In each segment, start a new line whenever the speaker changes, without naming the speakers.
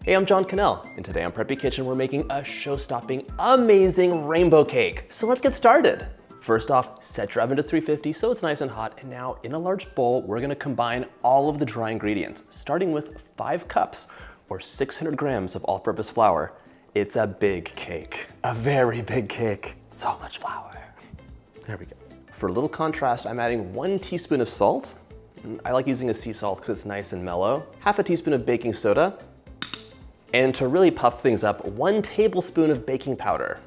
Hey, I'm John Cannell, and today on Preppy Kitchen we're making a show-stopping, amazing rainbow cake. So let's get started. First off, set your oven to 350 so it's nice and hot, and now in a large bowl we're gonna combine all of the dry ingredients, starting with 5 cups or 600 grams of all-purpose flour. It's a big cake, a very big cake. So much flour. There we go. For a little contrast, I'm adding 1 teaspoon of salt. I like using a sea salt because it's nice and mellow. Half a teaspoon of baking soda. And to really puff things up, 1 tablespoon of baking powder.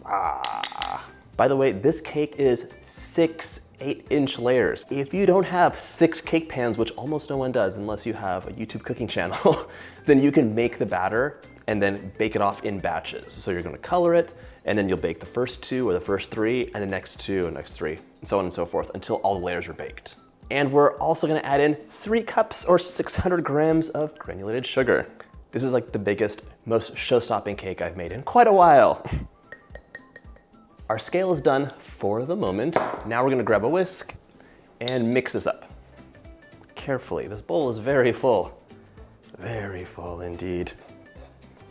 By the way, this cake is 6 8-inch layers. If you don't have 6 cake pans, which almost no one does unless you have a YouTube cooking channel, then you can make the batter and then bake it off in batches. So you're gonna color it, and then you'll bake the first 2 or the first 3, and the next 2 and next 3, and so on and so forth until all the layers are baked. And we're also gonna add in 3 cups or 600 grams of granulated sugar. This is like the biggest, most show-stopping cake I've made in quite a while. Our scale is done for the moment. Now we're gonna grab a whisk and mix this up. Carefully, this bowl is very full. Very full indeed.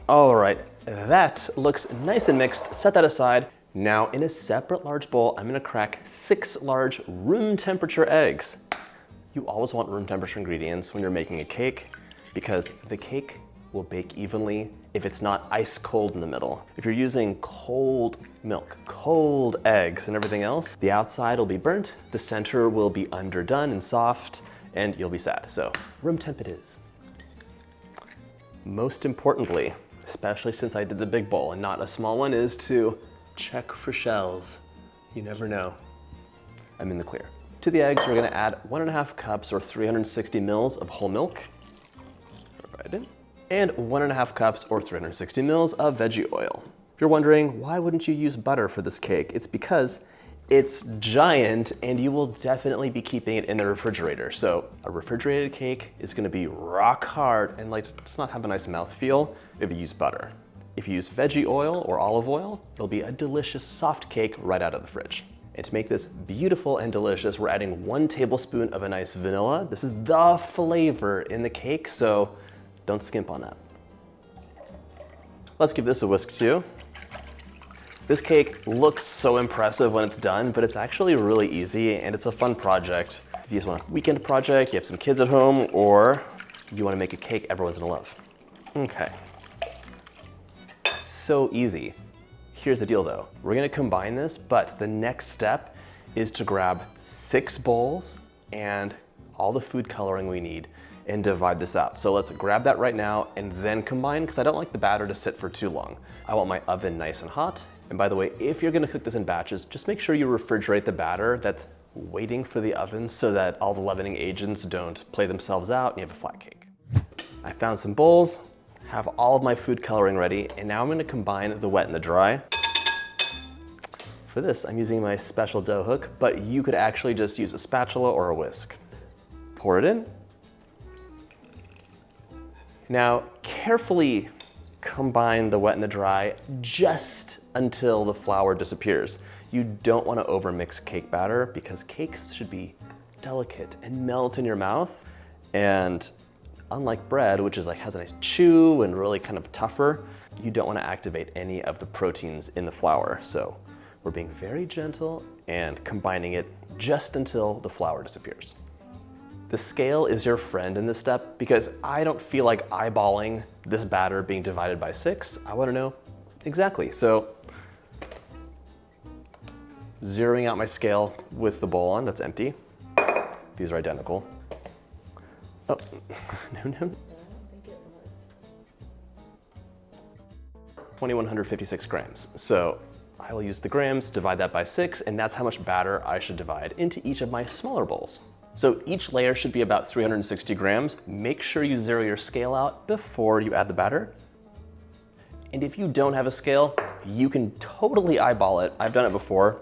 All right, that looks nice and mixed. Set that aside. Now in a separate large bowl, I'm gonna crack 6 large room temperature eggs. You always want room temperature ingredients when you're making a cake because the cake will bake evenly if it's not ice cold in the middle. If you're using cold milk, cold eggs and everything else, the outside will be burnt, the center will be underdone and soft, and you'll be sad. So room temp it is. Most importantly, especially since I did the big bowl and not a small one, is to check for shells. You never know. I'm in the clear. To the eggs, we're gonna add 1.5 cups or 360 mils of whole milk. Right in. And 1.5 cups or 360 mils of veggie oil. If you're wondering, why wouldn't you use butter for this cake? It's because it's giant and you will definitely be keeping it in the refrigerator. So a refrigerated cake is gonna be rock hard and does not have a nice mouthfeel if you use butter. If you use veggie oil or olive oil, it'll be a delicious soft cake right out of the fridge. And to make this beautiful and delicious, we're adding 1 tablespoon of a nice vanilla. This is the flavor in the cake, so don't skimp on that. Let's give this a whisk too. This cake looks so impressive when it's done, but it's actually really easy and it's a fun project. If you just want a weekend project, you have some kids at home, or you want to make a cake everyone's gonna love. Okay. So easy. Here's the deal though. We're gonna combine this, but the next step is to grab 6 bowls and all the food coloring we need and divide this out. So let's grab that right now and then combine, because I don't like the batter to sit for too long. I want my oven nice and hot. And by the way, if you're gonna cook this in batches, just make sure you refrigerate the batter that's waiting for the oven so that all the leavening agents don't play themselves out and you have a flat cake. I found some bowls, have all of my food coloring ready, and now I'm gonna combine the wet and the dry. For this, I'm using my special dough hook, but you could actually just use a spatula or a whisk. Pour it in. Now, carefully combine the wet and the dry just until the flour disappears. You don't want to overmix cake batter because cakes should be delicate and melt in your mouth. And unlike bread, which is has a nice chew and really kind of tougher, you don't want to activate any of the proteins in the flour. So we're being very gentle and combining it just until the flour disappears. The scale is your friend in this step because I don't feel like eyeballing this batter being divided by 6. I want to know exactly. So zeroing out my scale with the bowl on, that's empty. These are identical. Oh, no. 2,156 grams. So I will use the grams, divide that by 6, and that's how much batter I should divide into each of my smaller bowls. So each layer should be about 360 grams. Make sure you zero your scale out before you add the batter. And if you don't have a scale, you can totally eyeball it. I've done it before.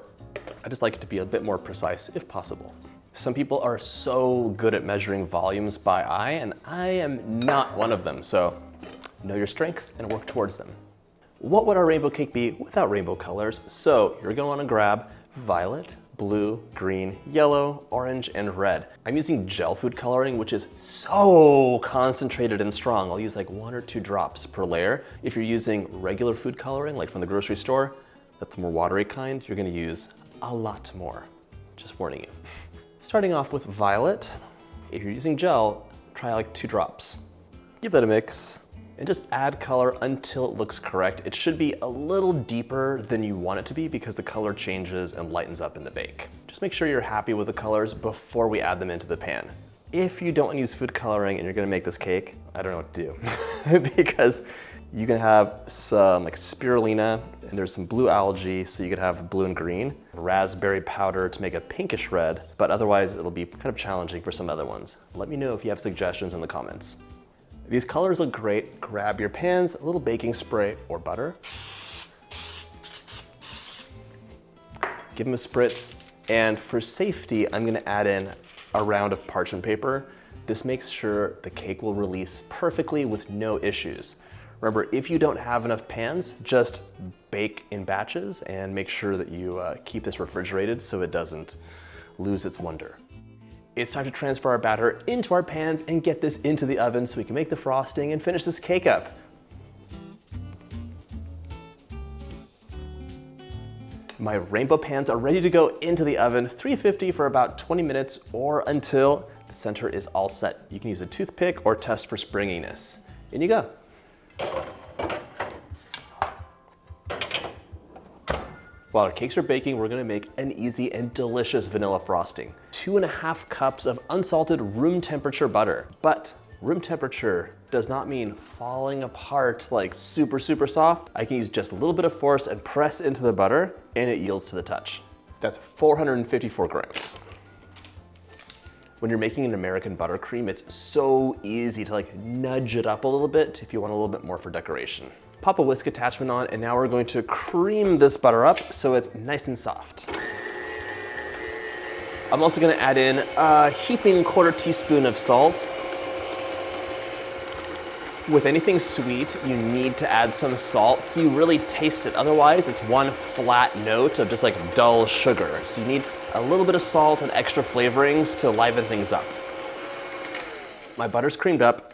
I just like it to be a bit more precise if possible. Some people are so good at measuring volumes by eye, and I am not one of them. So know your strengths and work towards them. What would our rainbow cake be without rainbow colors? So you're gonna wanna grab violet, blue, green, yellow, orange, and red. I'm using gel food coloring, which is so concentrated and strong. I'll use like 1 or 2 drops per layer. If you're using regular food coloring, like from the grocery store, that's more watery kind, you're gonna use a lot more. Just warning you. Starting off with violet. If you're using gel, try like 2 drops. Give that a mix and just add color until it looks correct. It should be a little deeper than you want it to be because the color changes and lightens up in the bake. Just make sure you're happy with the colors before we add them into the pan. If you don't use food coloring and you're gonna make this cake, I don't know what to do. Because you can have some like spirulina, and there's some blue algae, so you could have blue and green, raspberry powder to make a pinkish red, but otherwise it'll be kind of challenging for some other ones. Let me know if you have suggestions in the comments. These colors look great. Grab your pans, a little baking spray or butter. Give them a spritz, and for safety, I'm gonna add in a round of parchment paper. This makes sure the cake will release perfectly with no issues. Remember, if you don't have enough pans, just bake in batches and make sure that you keep this refrigerated so it doesn't lose its wonder. It's time to transfer our batter into our pans and get this into the oven so we can make the frosting and finish this cake up. My rainbow pans are ready to go into the oven, 350 for about 20 minutes or until the center is all set. You can use a toothpick or test for springiness. In you go. While our cakes are baking, we're gonna make an easy and delicious vanilla frosting. 2.5 cups of unsalted room temperature butter. But room temperature does not mean falling apart like super, super soft. I can use just a little bit of force and press into the butter and it yields to the touch. That's 454 grams. When you're making an American buttercream, it's so easy to like nudge it up a little bit if you want a little bit more for decoration. Pop a whisk attachment on, and now we're going to cream this butter up so it's nice and soft. I'm also gonna add in a heaping 1/4 teaspoon of salt. With anything sweet, you need to add some salt so you really taste it. Otherwise, it's one flat note of just like dull sugar. So you need a little bit of salt and extra flavorings to liven things up. My butter's creamed up.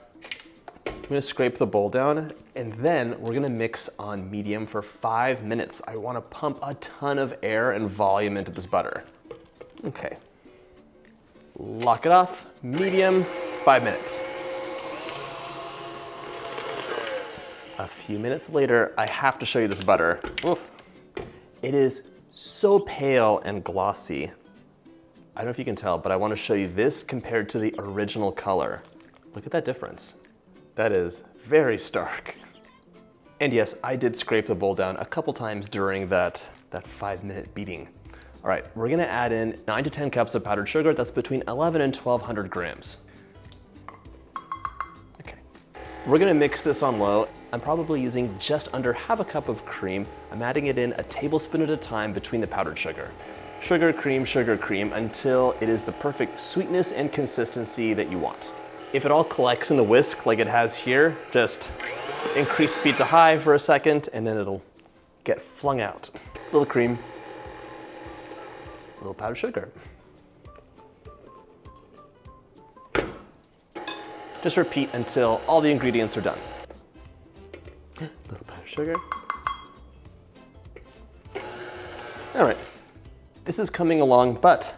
I'm gonna scrape the bowl down, and then we're gonna mix on medium for 5 minutes. I wanna pump a ton of air and volume into this butter. Okay. Lock it off, medium, 5 minutes. A few minutes later, I have to show you this butter. Oof. It is so pale and glossy. I don't know if you can tell, but I wanna show you this compared to the original color. Look at that difference. That is very stark. And yes, I did scrape the bowl down a couple times during that 5-minute beating. All right, we're gonna add in 9 to 10 cups of powdered sugar. That's between 11 and 1,200 grams. Okay, we're gonna mix this on low. I'm probably using just under 1/2 cup of cream. I'm adding it in a tablespoon at a time between the powdered sugar. Sugar, cream, until it is the perfect sweetness and consistency that you want. If it all collects in the whisk like it has here, just increase speed to high for a second and then it'll get flung out. A little cream, a little powdered sugar. Just repeat until all the ingredients are done. A little powdered sugar. All right, this is coming along, but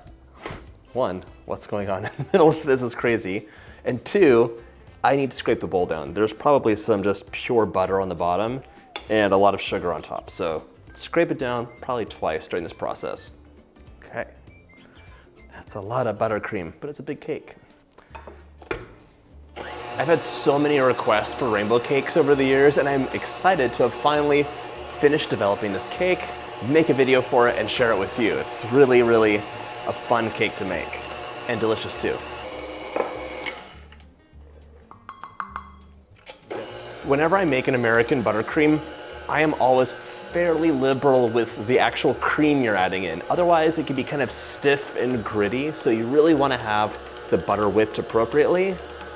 1, what's going on in the middle of this is crazy. And 2, I need to scrape the bowl down. There's probably some just pure butter on the bottom and a lot of sugar on top. So scrape it down probably twice during this process. Okay, that's a lot of buttercream, but it's a big cake. I've had so many requests for rainbow cakes over the years, and I'm excited to have finally finished developing this cake, make a video for it, and share it with you. It's really, really a fun cake to make, and delicious too. Whenever I make an American buttercream, I am always fairly liberal with the actual cream you're adding in. Otherwise, it can be kind of stiff and gritty, so you really want to have the butter whipped appropriately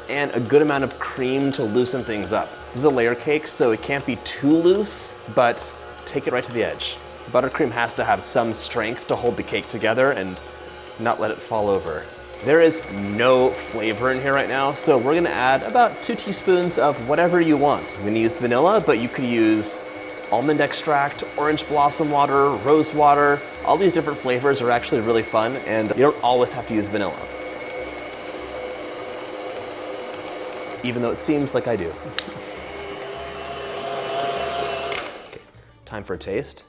and a good amount of cream to loosen things up. This is a layer cake, so it can't be too loose, but take it right to the edge. The buttercream has to have some strength to hold the cake together and not let it fall over. There is no flavor in here right now, so we're gonna add about 2 teaspoons of whatever you want. I'm gonna use vanilla, but you could use almond extract, orange blossom water, rose water. All these different flavors are actually really fun, and you don't always have to use vanilla. Even though it seems like I do. Okay, time for a taste.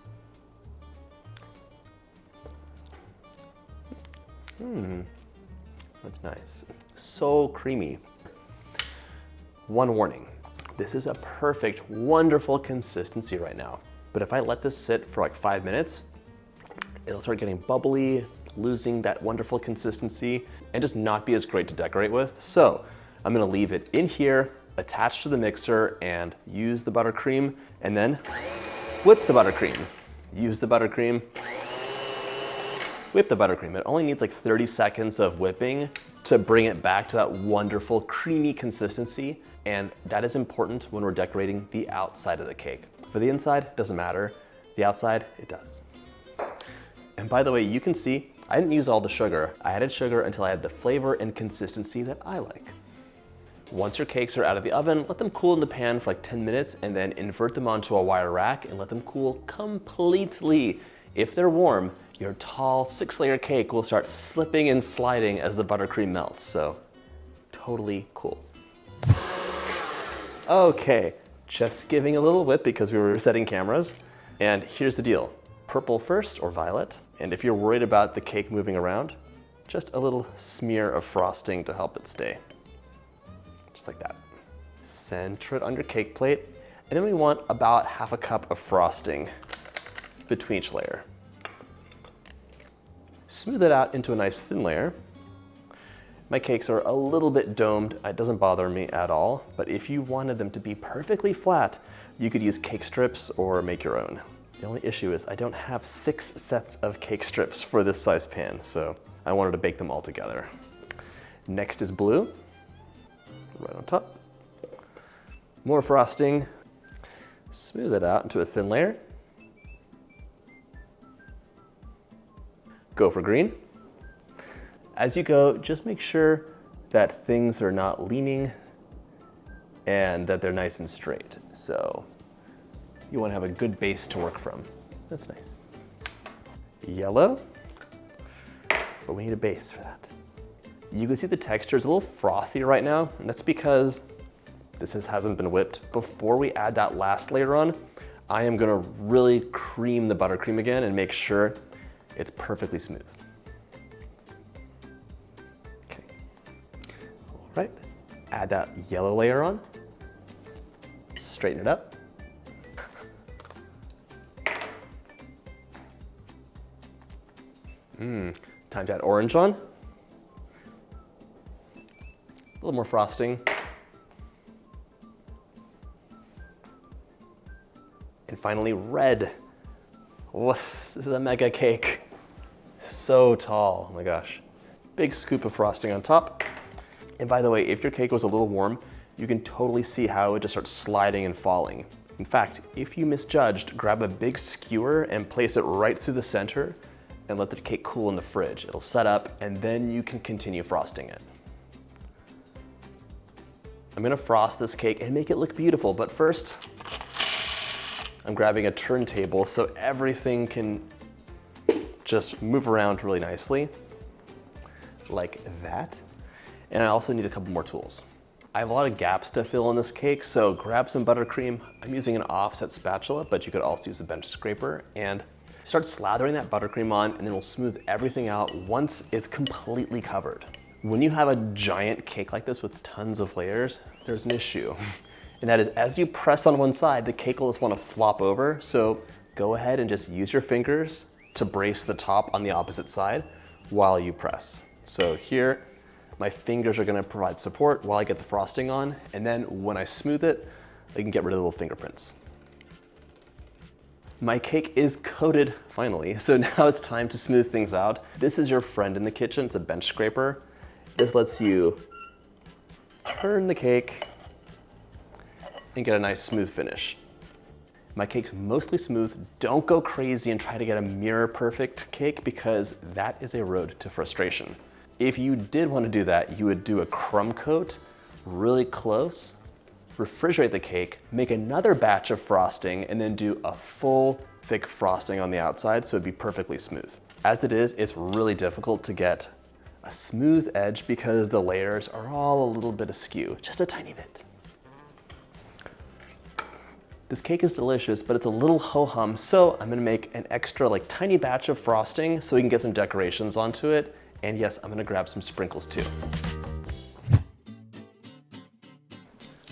That's nice. So creamy. One warning, this is a perfect, wonderful consistency right now. But if I let this sit for like 5 minutes, it'll start getting bubbly, losing that wonderful consistency, and just not be as great to decorate with. So I'm gonna leave it in here, attached to the mixer, and use the buttercream, and then whip the buttercream. Use the buttercream, whip the buttercream. It only needs like 30 seconds of whipping to bring it back to that wonderful creamy consistency. And that is important when we're decorating the outside of the cake. For the inside, it doesn't matter. The outside, it does. And by the way, you can see, I didn't use all the sugar. I added sugar until I had the flavor and consistency that I like. Once your cakes are out of the oven, let them cool in the pan for like 10 minutes and then invert them onto a wire rack and let them cool completely. If they're warm, your tall 6-layer cake will start slipping and sliding as the buttercream melts, so totally cool. Okay, just giving a little whip because we were setting cameras. And here's the deal, purple first or violet. And if you're worried about the cake moving around, just a little smear of frosting to help it stay. Just like that. Center it on your cake plate. And then we want about half a cup of frosting between each layer. Smooth it out into a nice thin layer. My cakes are a little bit domed. It doesn't bother me at all, but if you wanted them to be perfectly flat, you could use cake strips or make your own. The only issue is I don't have 6 sets of cake strips for this size pan, so I wanted to bake them all together. Next is blue, right on top. More frosting. Smooth it out into a thin layer. Go for green. As you go, just make sure that things are not leaning and that they're nice and straight. So you want to have a good base to work from. That's nice. Yellow, but we need a base for that. You can see the texture is a little frothy right now, and that's because this hasn't been whipped. Before we add that last layer on, I am gonna really cream the buttercream again and make sure it's perfectly smooth. Okay, all right, add that yellow layer on, straighten it up. Time to add orange on. A little more frosting. And finally, red. This is a mega cake. So tall, oh my gosh. Big scoop of frosting on top. And by the way, if your cake was a little warm, you can totally see how it just starts sliding and falling. In fact, if you misjudged, grab a big skewer and place it right through the center and let the cake cool in the fridge. It'll set up and then you can continue frosting it. I'm gonna frost this cake and make it look beautiful, but first, I'm grabbing a turntable so everything can just move around really nicely, like that. And I also need a couple more tools. I have a lot of gaps to fill in this cake, so grab some buttercream. I'm using an offset spatula, but you could also use a bench scraper, and start slathering that buttercream on, and then we'll smooth everything out once it's completely covered. When you have a giant cake like this with tons of layers, there's an issue. And that is, as you press on one side, the cake will just want to flop over. So go ahead and just use your fingers to brace the top on the opposite side while you press. So here, my fingers are going to provide support while I get the frosting on. And then when I smooth it, I can get rid of the little fingerprints. My cake is coated finally. So now it's time to smooth things out. This is your friend in the kitchen. It's a bench scraper. This lets you turn the cake and get a nice smooth finish. My cake's mostly smooth. Don't go crazy and try to get a mirror perfect cake because that is a road to frustration. If you did want to do that, you would do a crumb coat really close, refrigerate the cake, make another batch of frosting, and then do a full thick frosting on the outside so it'd be perfectly smooth. As it is, it's really difficult to get a smooth edge because the layers are all a little bit askew, just a tiny bit. This cake is delicious, but it's a little ho-hum, so I'm gonna make an extra tiny batch of frosting so we can get some decorations onto it. And yes, I'm gonna grab some sprinkles too.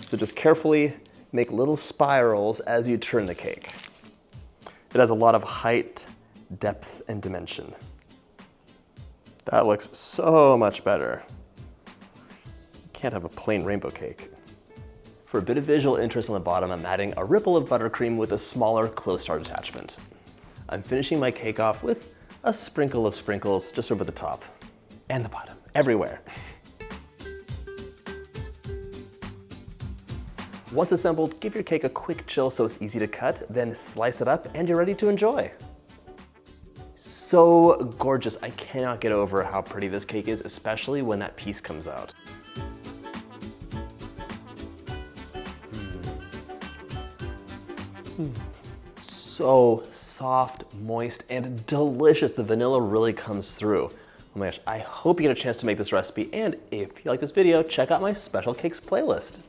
So just carefully make little spirals as you turn the cake. It has a lot of height, depth, and dimension. That looks so much better. You can't have a plain rainbow cake. For a bit of visual interest on the bottom, I'm adding a ripple of buttercream with a smaller close start attachment. I'm finishing my cake off with a sprinkle of sprinkles just over the top and the bottom, everywhere. Once assembled, give your cake a quick chill so it's easy to cut, then slice it up and you're ready to enjoy. So gorgeous. I cannot get over how pretty this cake is, especially when that piece comes out. So soft, moist, and delicious. The vanilla really comes through. Oh my gosh, I hope you get a chance to make this recipe, and if you like this video, check out my special cakes playlist.